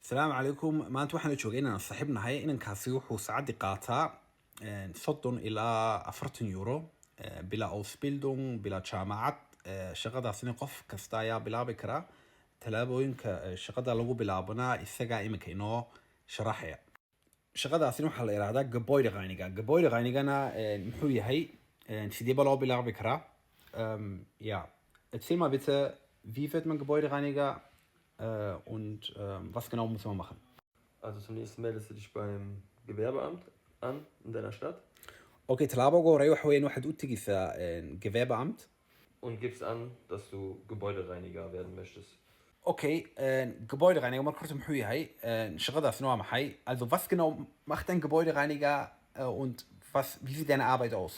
السلام عليكم. maanta waxaan joogay inaan saaxiibnahay inankaasi wuxuu saacadii qaataa 30 ilaa 40 euro bila Ausbildung bila jaamacad. Shaqadaasina qof kasta ayaa bilaabi kara. Talaabooyinka shaqada lagu bilaabana isaga iminka inoo sharaxaya. Shaqadaasina waxaa la yiraahdaa Gebäudereiniger. Gebäudereinigana muxuu yahay sidee baa loo bilaabi karaa? Ja, erzähl mal bitte, wie wird man Gebäudereiniger? Und was genau muss man machen? Also zunächst meldest du dich beim Gewerbeamt an in deiner Stadt Okay, talaabo ugu horreeya waxa weeyaan waxaad u tegaysaa Gewerbeamt. und gibst an, dass du Gebäudereiniger werden möchtest. Okay, Gebäudereiniger marka horta muxuu yahay? Shaqadaasina waa maxay? Also was genau macht ein Gebäudereiniger und wie sieht deine Arbeit aus?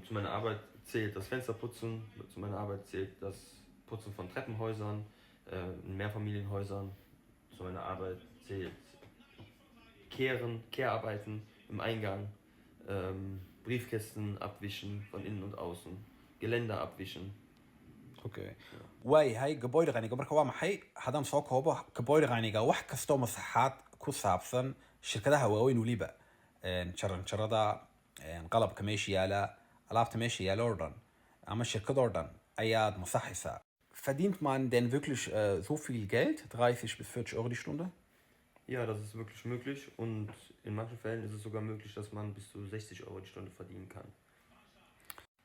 Zu meiner Arbeit zählt das Fensterputzen, zu meiner Arbeit zählt das Putzen von Treppenhäusern, in Mehrfamilienhäusern. Zu meiner Arbeit zählt Kehrarbeiten im Eingang, Briefkästen abwischen von innen und außen, Geländer abwischen. Okay. waayahay Gebäudereiniger marka waa maxay? Haddaan soo koobo, Gebäudereiniger wax kastoo masaxaad ku saabsan shirkadaha waaweyn weliba jaranjarada, qalabka meesha yaala, alaabta meesha yaala oo dhan ama shirkad oo dhan ayaad masaxaysaa. Verdient man denn wirklich so viel Geld, 30 bis 40 Euro die Stunde? Ja, das ist wirklich möglich und in manchen Fällen ist es sogar möglich, dass man bis zu 60 Euro die Stunde verdienen kann.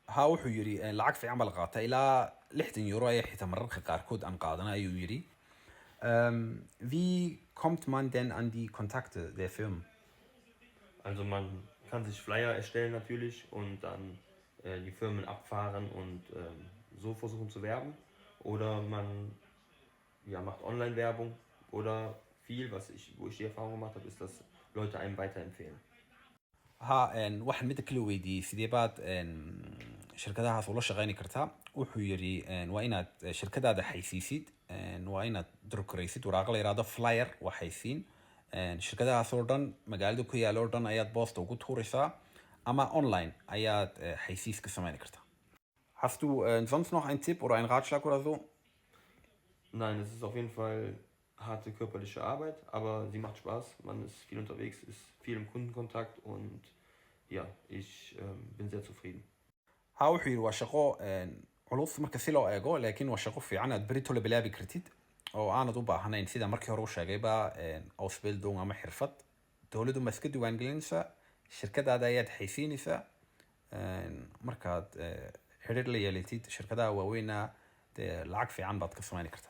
ها wuxuu yiri lacag fiican baa la qaataa ilaa 60 euro ayaa xitaa mararka qaarkood aan qaadana ayuu yiri. Wie kommt man denn an die Kontakte der Firmen? Also man kann sich Flyer erstellen natürlich und dann die Firmen abfahren und so versuchen zu werben. Oder man macht Online-Werbung oder wo ich die Erfahrung gemacht habe, ist, dass Leute einem weiterempfehlen. ها waxaan mid kale weydiiyey sidee baad shirkadahaas ula shaqeyni kartaa? Wuxuu yiri waa inaad shirkadaada xaysiisid, waa inaad drukaraysid waraaqo la yiraahdo flyer waxaysiin. Shirkadahaas oo dhan magaalada ku yaala oo dhan ayaad boosta ugu tuuraysaa ama online ayaad xaysiis ka samayn kartaa. Hast du sonst noch einen Tipp oder einen Ratschlag oder so? Nein, es ist auf jeden Fall harte körperliche Arbeit, aber sie macht Spaß. Man ist viel unterwegs, ist viel im Kundenkontakt und ja, ich bin sehr zufrieden. ها wuxuu yiri waa shaqo culus marka si loo eego, laakiin waa shaqo fiican aad berito la bilaabi kartid oo aanad u baahnayn sida markii hore u sheegayba Ausbildung ama xirfad. Dowladdu ma iska diiwaan gelinaysaa, shirkadaada ayaad xaysiinaysaa. Markaad xiriir la yeelatid shirkadaha waaweyna dee lacag fiican baad ka samayn kartaa.